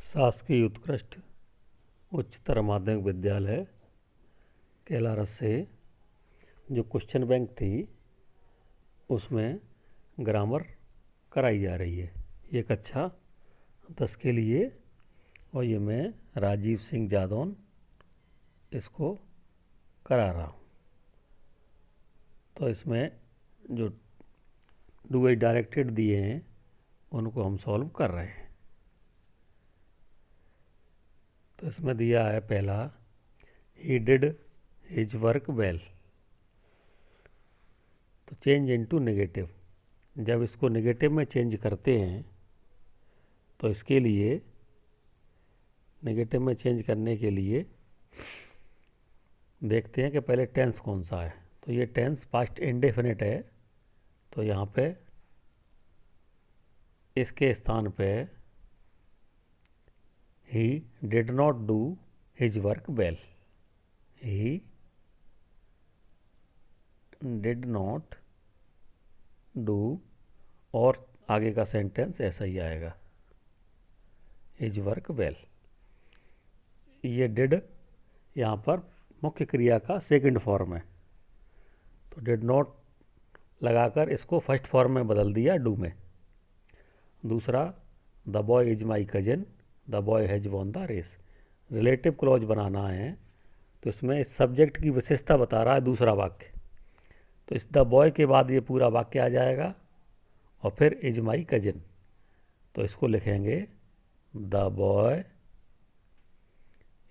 शासकीय उत्कृष्ट उच्चतर माध्यमिक विद्यालय केलारस से जो क्वेश्चन बैंक थी उसमें ग्रामर कराई जा रही है। ये कक्षा 10 के लिए और ये मैं राजीव सिंह जादौन इसको करा रहा हूँ। तो इसमें जो डू एज डायरेक्टेड दिए हैं उनको हम सॉल्व कर रहे हैं। तो इसमें दिया है पहला, he did his work well. तो चेंज इनटू नेगेटिव, जब इसको नेगेटिव में चेंज करते हैं तो इसके लिए नेगेटिव में चेंज करने के लिए देखते हैं कि पहले टेंस कौन सा है। तो ये टेंस पास्ट इंडेफिनिट है, तो यहाँ पे इसके स्थान पे he did not do his work well. He did not do, और आगे का सेंटेंस ऐसा ही आएगा, हिज वर्क वेल। ये डिड यहाँ पर मुख्य क्रिया का सेकंड फॉर्म है, तो डिड नॉट लगाकर इसको फर्स्ट फॉर्म में बदल दिया डू में। दूसरा, the boy is my cousin, the boy has won the race. Relative clause बनाना है तो इसमें इस सब्जेक्ट की विशेषता बता रहा है दूसरा वाक्य। तो इस द बॉय के बाद ये पूरा वाक्य आ जाएगा और फिर इज माई कजिन, तो इसको लिखेंगे द बॉय,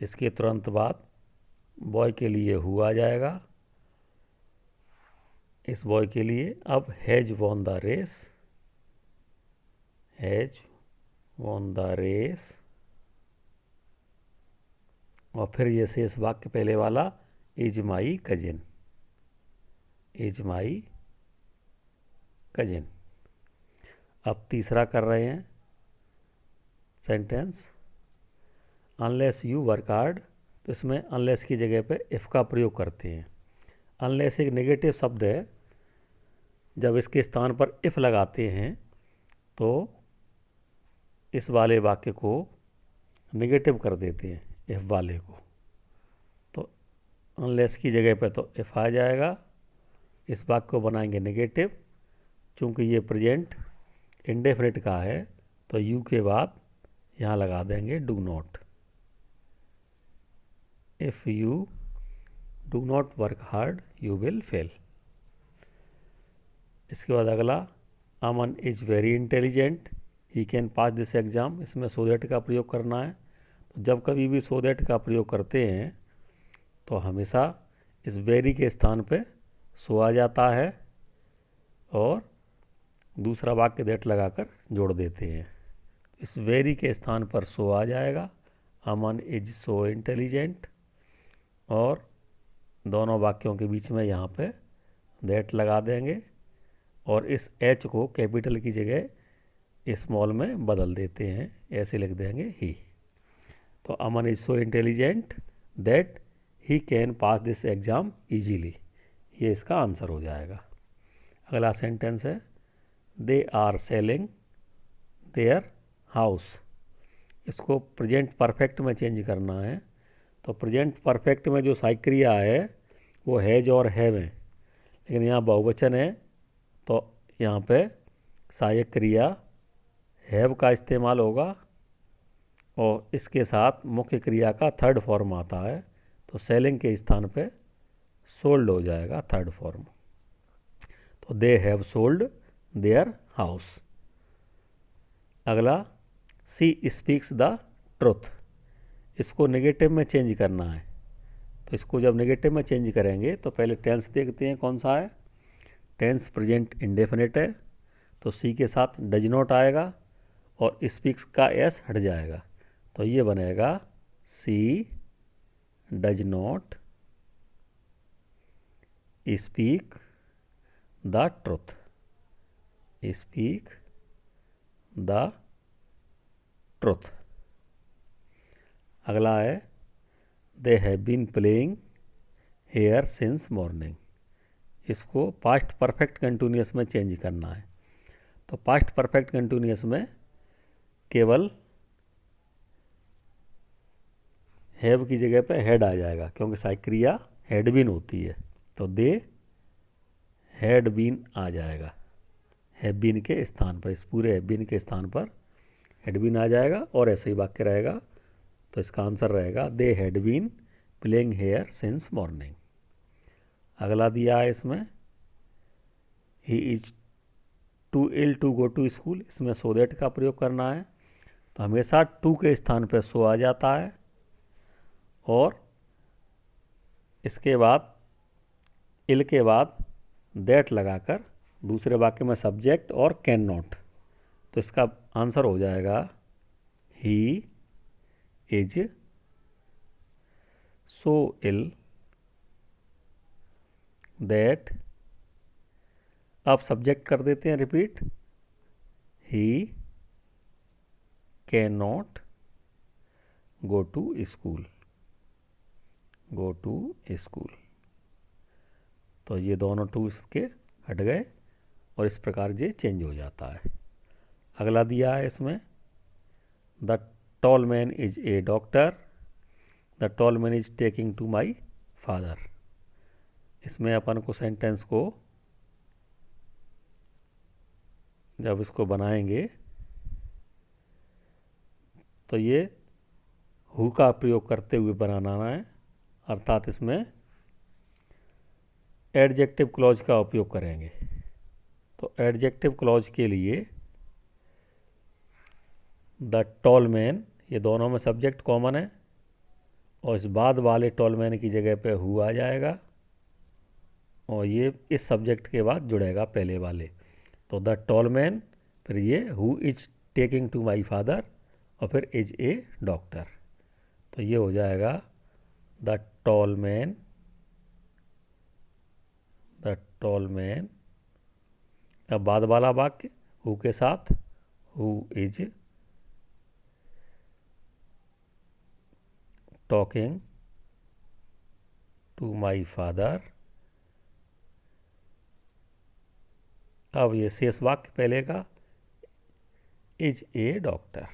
इसके तुरंत बाद बॉय के लिए हु आ जाएगा, इस बॉय के लिए अब has won the race, has won the race, और फिर ये शेष वाक्य पहले वाला is my cousin, is my cousin. अब तीसरा कर रहे हैं sentence, unless you work hard. तो इसमें अनलेस की जगह पे इफ़ का प्रयोग करते हैं। अनलेस एक नेगेटिव शब्द है, जब इसके स्थान पर इफ़ लगाते हैं तो इस वाले वाक्य को नेगेटिव कर देते हैं, इफ़ वाले को। तो अनलेस की जगह पे तो इफ़ आ जाएगा, इस वाक्य को बनाएंगे नेगेटिव। चूँकि ये प्रेजेंट इंडेफिनिट का है तो यू के बाद यहाँ लगा देंगे do not. If you do not work hard you will fail. इसके बाद अगला, Aman is very intelligent, he can pass this exam. इसमें सो दैट का प्रयोग करना है। तो जब कभी भी सो दैट का प्रयोग करते हैं तो हमेशा इस वेरी के स्थान पे सो आ जाता है और दूसरा वाक्य दैट लगाकर जोड़ देते हैं। इस वेरी के स्थान पर सो आ जाएगा, अमन इज सो इंटेलिजेंट, और दोनों वाक्यों के बीच में यहाँ पे दैट लगा देंगे और इस एच को कैपिटल की जगह स्मॉल में बदल देते हैं, ऐसे लिख देंगे ही। तो Aman is so intelligent that he can pass this exam easily, ये इसका आंसर हो जाएगा। अगला सेंटेंस है, they are selling their house. इसको प्रेजेंट परफेक्ट में चेंज करना है। तो प्रेजेंट परफेक्ट में जो सहायक क्रिया है वो हैज और हैव है, लेकिन यहाँ बहुवचन है तो यहाँ पे सहायक क्रिया हैव का इस्तेमाल होगा और इसके साथ मुख्य क्रिया का थर्ड फॉर्म आता है, तो सेलिंग के स्थान पे सोल्ड हो जाएगा थर्ड फॉर्म। तो they have sold their house. अगला, सी स्पीक्स द ट्रुथ। इसको नेगेटिव में चेंज करना है। तो इसको जब नेगेटिव में चेंज करेंगे तो पहले टेंस देखते हैं कौन सा है। टेंस प्रेजेंट इंडेफिनिट है, तो सी के साथ डज नॉट आएगा और स्पीक्स का एस हट जाएगा, तो ये बनेगा she does not speak the truth, speak the truth. अगला है, they have been playing here since morning. इसको पास्ट परफेक्ट कंटिन्यूअस में चेंज करना है। तो पास्ट परफेक्ट कंटिन्यूअस में केवल हैव की जगह पे हैड आ जाएगा, क्योंकि सहायक क्रिया हैड बीन होती है। तो दे हैड बीन आ जाएगा, हैव बीन के स्थान पर, इस पूरे हैव बीन के स्थान पर हैड बीन आ जाएगा और ऐसे ही वाक्य रहेगा। तो इसका आंसर रहेगा they had been playing here since morning. अगला दिया है इसमें he is too ill to go to school, इसमें सो दैट का प्रयोग करना है। तो हमेशा टू के स्थान पर सो आ जाता है और इसके बाद इल के बाद दैट लगाकर दूसरे वाक्य में सब्जेक्ट और कैन नॉट। तो इसका आंसर हो जाएगा he is so ill that, अब सब्जेक्ट कर देते हैं repeat, he can not go to school, go to school. तो ये दोनों टू इसके हट गए और इस प्रकार ये चेंज हो जाता है। अगला दिया है इसमें the tall man is a doctor, the tall man is taking to my father. इसमें अपन को सेंटेंस को जब इसको बनाएंगे तो ये हु का प्रयोग करते हुए बनाना है, अर्थात इसमें एडजेक्टिव क्लॉज का उपयोग करेंगे। तो एडजेक्टिव क्लॉज के लिए द टॉल मैन, ये दोनों में सब्जेक्ट कॉमन है और इस बाद वाले टॉल मैन की जगह पे हु आ जाएगा और ये इस सब्जेक्ट के बाद जुड़ेगा पहले वाले। तो द टॉल मैन, फिर ये who is taking to my father और फिर इज ए डॉक्टर। तो ये हो जाएगा the tall man, the tall man. अब बाद वाला वाक्य हु के साथ, who is talking to my father. अब ये शेष वाक्य पहले का इज ए डॉक्टर,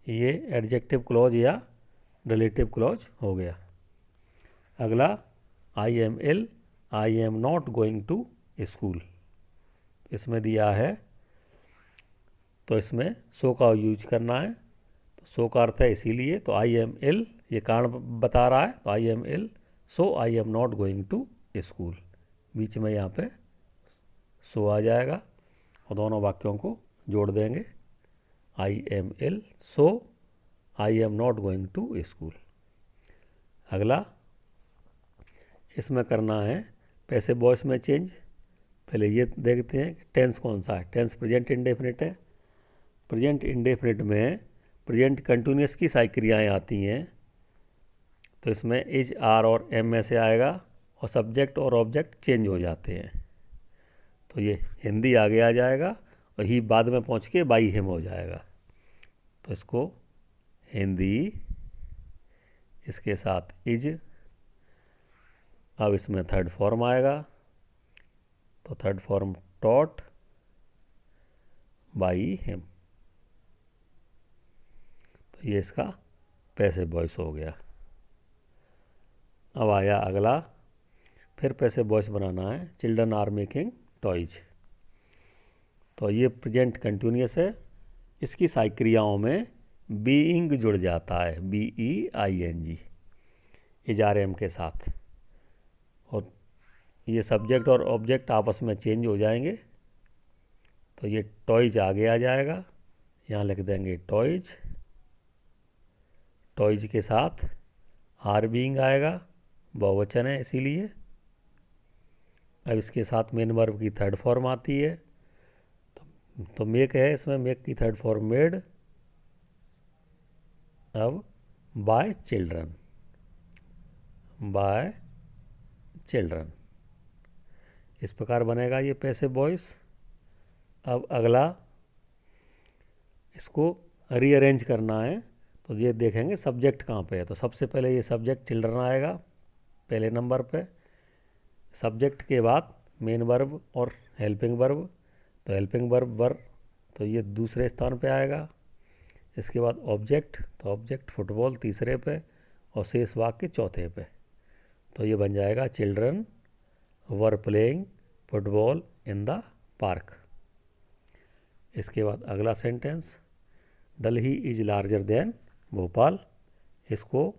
ये एडजेक्टिव क्लॉज या रिलेटिव क्लॉज हो गया। अगला I am ill, I am not going to school. इसमें दिया है तो इसमें सो का यूज करना है। तो सो का अर्थ है इसीलिए, तो आई एम इल ये कारण बता रहा है, तो I am ill so I am not going to school. बीच में यहाँ पे सो आ जाएगा और दोनों वाक्यों को जोड़ देंगे, I am ill so I am not going to school. अगला इसमें करना है पैसिव वॉइस में चेंज। पहले ये देखते हैं कि टेंस कौन सा है। टेंस प्रेजेंट इंडेफिनिट है। प्रेजेंट इंडेफिनिट में प्रेजेंट कंटिन्यूअस की सारी क्रियाएँ आती हैं। तो इसमें इज, आर और एम में से आएगा और सब्जेक्ट और ऑब्जेक्ट चेंज हो जाते हैं। तो ये हिंदी आगे आ जाएगा और ही बाद में पहुंच के बाई हिम हो जाएगा। तो इसको हिंदी, इसके साथ इज। अब इसमें थर्ड फॉर्म आएगा, तो third form taught by him. तो ये इसका पैसिव वॉइस हो गया। अब आया अगला, फिर पैसिव वॉइस बनाना है, चिल्ड्रन आर मेकिंग टॉयज। तो ये प्रेजेंट कंटिन्यूअस है, इसकी सारी क्रियाओं में बीइंग जुड़ जाता है, BEING, इज आर एम के साथ। और ये सब्जेक्ट और ऑब्जेक्ट आपस में चेंज हो जाएंगे। तो ये टॉयज आगे आ जाएगा, यहाँ लिख देंगे टॉयज। टॉयज के साथ आर बीइंग आएगा, बहुवचन है इसीलिए। अब इसके साथ मेन वर्ब की थर्ड फॉर्म आती है, तो मेक है, इसमें मेक की थर्ड फॉर्म मेड। अब बाय चिल्ड्रन, बाय चिल्ड्रन, इस प्रकार बनेगा ये पैसिव वॉइस। अब अगला इसको रीअरेंज करना है, तो ये देखेंगे सब्जेक्ट कहाँ पे है। तो सबसे पहले ये सब्जेक्ट चिल्ड्रन आएगा पहले नंबर पे, सब्जेक्ट के बाद मेन वर्ब और हेल्पिंग वर्ब। तो हेल्पिंग वर्ब तो ये दूसरे स्थान पे आएगा। इसके बाद ऑब्जेक्ट, तो ऑब्जेक्ट फुटबॉल तीसरे पे और शेष वाक्य चौथे पे। तो ये बन जाएगा children were playing football in the park. इसके बाद अगला sentence, Delhi is larger than Bhopal. इसको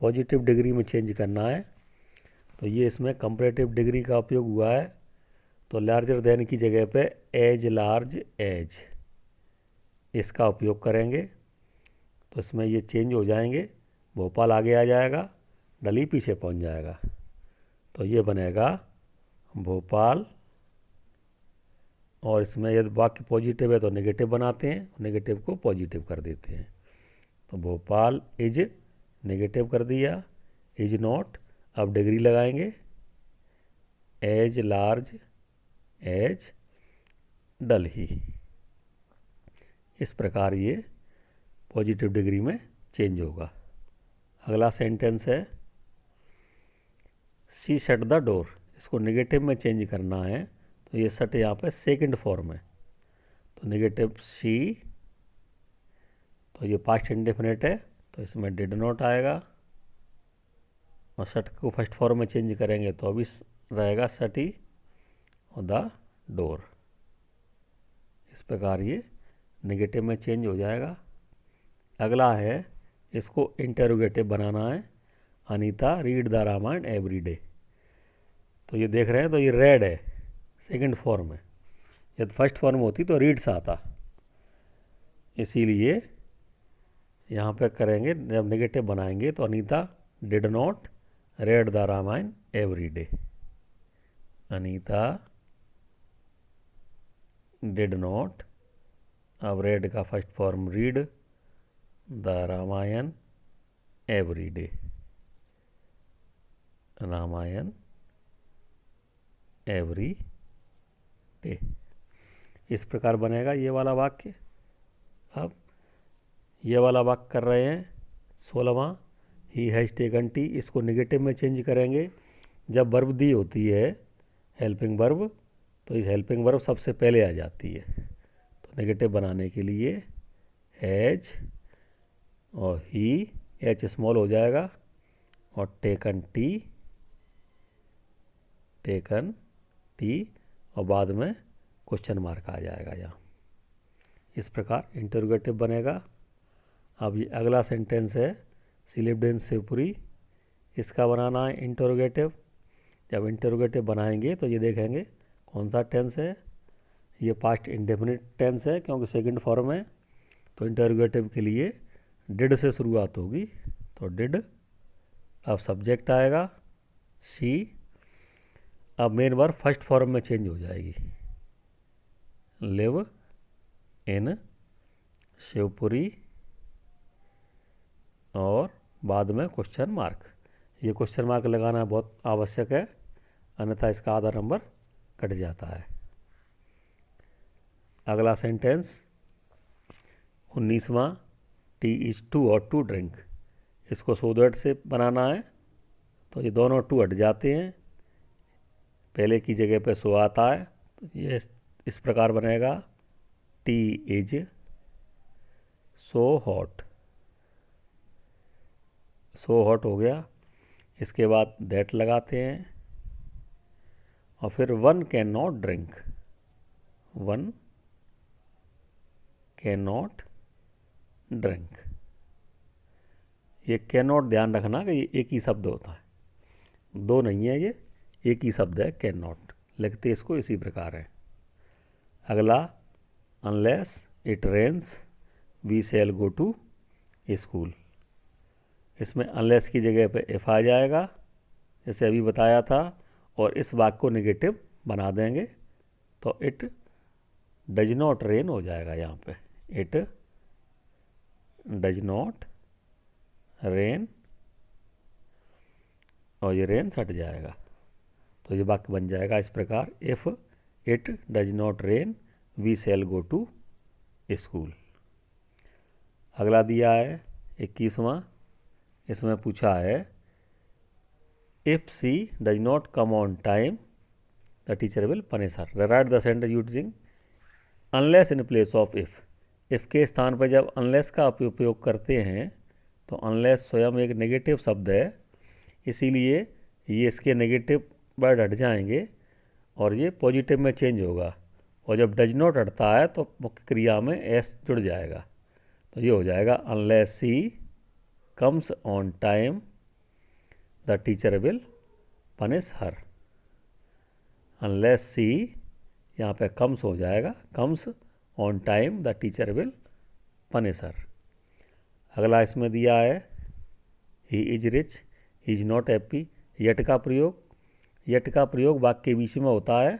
पॉजिटिव डिग्री में चेंज करना है। तो ये इसमें कंपैरेटिव डिग्री का उपयोग हुआ है। तो लार्जर देन की जगह पे एज लार्ज एज इसका उपयोग करेंगे। तो इसमें ये चेंज हो जाएंगे, भोपाल आगे आ जाएगा, दिल्ली पीछे पहुंच जाएगा। तो ये बनेगा भोपाल, और इसमें यदि वाक्य पॉजिटिव है तो नेगेटिव बनाते हैं, नेगेटिव को पॉजिटिव कर देते हैं। तो भोपाल इज नेगेटिव कर दिया, इज नॉट, अब डिग्री लगाएंगे, एज लार्ज एज दिल्ली। इस प्रकार ये पॉजिटिव डिग्री में चेंज होगा। अगला सेंटेंस है, शी शट द डोर। इसको नेगेटिव में चेंज करना है। तो ये शट यहाँ पे सेकंड फॉर्म है। तो नेगेटिव शी, तो ये पास्ट इंडेफिनिट है, तो इसमें डिड नॉट आएगा। और शट को फर्स्ट फॉर्म में चेंज करेंगे तो अभी रहेगा शटी और द डोर। इस प्रकार ये नेगेटिव में चेंज हो जाएगा। अगला है, इसको इंटेरोगेटिव बनाना है, Anita read the Ramayana every day. तो ये देख रहे हैं, तो ये रेड है, सेकंड फॉर्म है। यदि फर्स्ट फॉर्म होती तो रीड्स आता, इसीलिए यहाँ पे करेंगे, जब नेगेटिव बनाएंगे तो Anita did not read the Ramayana every day. Anita did not, अब रेड का first form read the Ramayana every day, Ramayana every day. इस प्रकार बनेगा ये वाला वाक्य। अब ये वाला वाक्य कर रहे हैं 16वां, ही हैज़ टेकन टी। इसको नेगेटिव में चेंज करेंगे। जब वर्ब दी होती है हेल्पिंग वर्ब, तो इस हेल्पिंग वर्ब सबसे पहले आ जाती है। तो नेगेटिव बनाने के लिए हैज और ही, एच स्मॉल हो जाएगा, और टेकन टी और बाद में क्वेश्चन मार्क आ जाएगा यहाँ। इस प्रकार इंटरोगेटिव बनेगा। अब ये अगला सेंटेंस है, शी लिव्ड इन शिवपुरी। इसका बनाना है इंटरोगेटिव। जब इंटरोगेटिव बनाएंगे तो ये देखेंगे कौन सा टेंस है। ये पास्ट इंडेफिनिट टेंस है क्योंकि सेकंड फॉर्म है। तो इंटरोगेटिव के लिए डिड से शुरुआत होगी। तो डिड, अब सब्जेक्ट आएगा शी। अब मेन वर्ब फर्स्ट फॉर्म में चेंज हो जाएगी, लिव इन शिवपुरी, और बाद में क्वेश्चन मार्क। ये क्वेश्चन मार्क लगाना बहुत आवश्यक है, अन्यथा इसका आधा नंबर कट जाता है। अगला सेंटेंस 19वां, टी इज टू और टू ड्रिंक। इसको सो दैट से बनाना है। तो ये दोनों टू हट जाते हैं, पहले की जगह पे सो आता है। तो ये इस प्रकार बनेगा, T is so hot. So hot हो गया। इसके बाद दैट लगाते हैं, और फिर one can not drink, one can not drink. ये कैन नॉट ध्यान रखना कि ये एक ही शब्द होता है, दो नहीं है, ये एक ही शब्द है कैन नॉट। लिखते इसको इसी प्रकार है। अगला, unless it rains we shall go to school. इसमें अनलेस की जगह पे इफ़ आ जाएगा, जैसे अभी बताया था, और इस वाक्य को नेगेटिव बना देंगे। तो इट डज नॉट रेन हो जाएगा यहाँ पे, इट डज नॉट रेन, और ये रेन हट जाएगा। तो ये वाक्य बन जाएगा इस प्रकार, if it does not rain we shall go to school. अगला दिया है 21वां। इसमें पूछा है, if she does not come on time the teacher will punish her. Write the sentence using unless in place of if. If के स्थान पर जब अनलेस का उपयोग करते हैं तो अनलेस स्वयं एक नेगेटिव शब्द है, इसीलिए ये इसके नेगेटिव वर्ड हट जाएंगे और ये पॉजिटिव में चेंज होगा। और जब डज नॉट हटता है तो मुख्य क्रिया में एस जुड़ जाएगा, तो ये हो जाएगा unless she comes on time the teacher will punish her. Unless she यहाँ पे कम्स हो जाएगा, comes on time the teacher will punish her. अगला इसमें दिया है he is rich, he is not happy. Yet का प्रयोग, यट का प्रयोग वाक्य के बीच में होता है,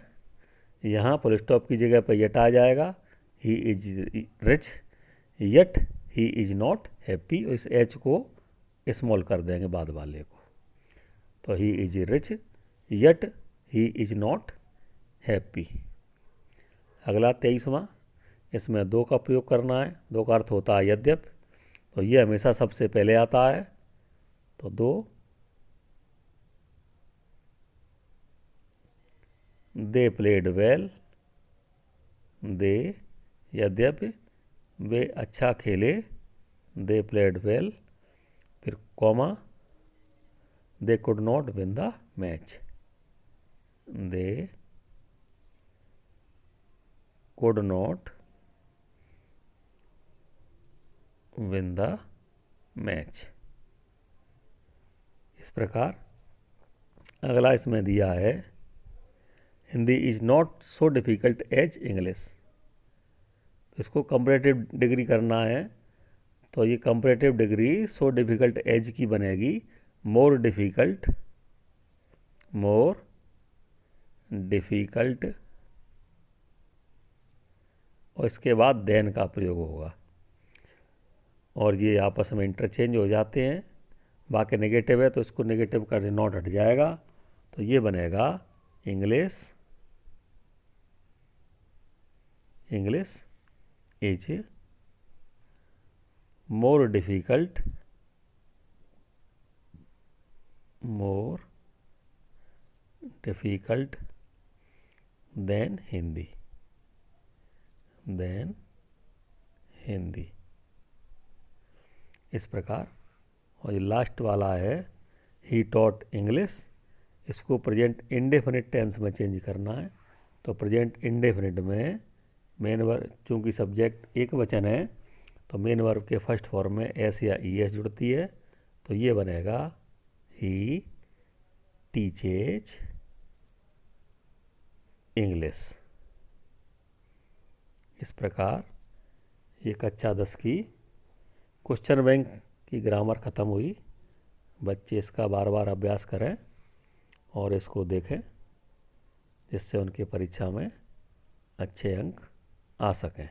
यहाँ फुल स्टॉप की जगह पर यट आ जाएगा। He is rich yet he is not happy, और इस एच को स्मॉल कर देंगे बाद वाले को, तो ही is rich yet he is not happy. अगला 23वां, इसमें दो का प्रयोग करना है। दो का अर्थ होता है यद्यप, तो ये हमेशा सबसे पहले आता है, तो दो दे प्लेड वेल, दे यद्यपि वे अच्छा खेले, दे प्लेड वेल, फिर comma they could not win the match, they could not win the match. इस प्रकार अगला इसमें दिया है Hindi is not so difficult as English. तो इसको कंपैरेटिव डिग्री करना है, तो ये comparative degree so difficult as की बनेगी मोर डिफ़िकल्ट, मोर डिफ़िकल्ट, और इसके बाद देन का प्रयोग होगा, और ये आपस में इंटरचेंज हो जाते हैं। बाकी नेगेटिव है तो इसको नेगेटिव कर नॉट हट जाएगा, तो ये बनेगा English, English is more difficult, more difficult than Hindi, than Hindi. इस प्रकार, और ये लास्ट वाला है ही टॉट इंग्लिश, इसको प्रेजेंट इंडेफिनिट टेंस में चेंज करना है। तो प्रेजेंट इंडेफिनिट में मेन वर्ब, चूँकि सब्जेक्ट एक वचन है तो मेन वर्ब के फर्स्ट फॉर्म में एस या ई एस जुड़ती है, तो ये बनेगा ही टीचेज इंग्लिश। इस प्रकार ये कक्षा 10 की क्वेश्चन बैंक की ग्रामर ख़त्म हुई। बच्चे इसका बार बार अभ्यास करें और इसको देखें, जिससे उनकी परीक्षा में अच्छे अंक आ सकें।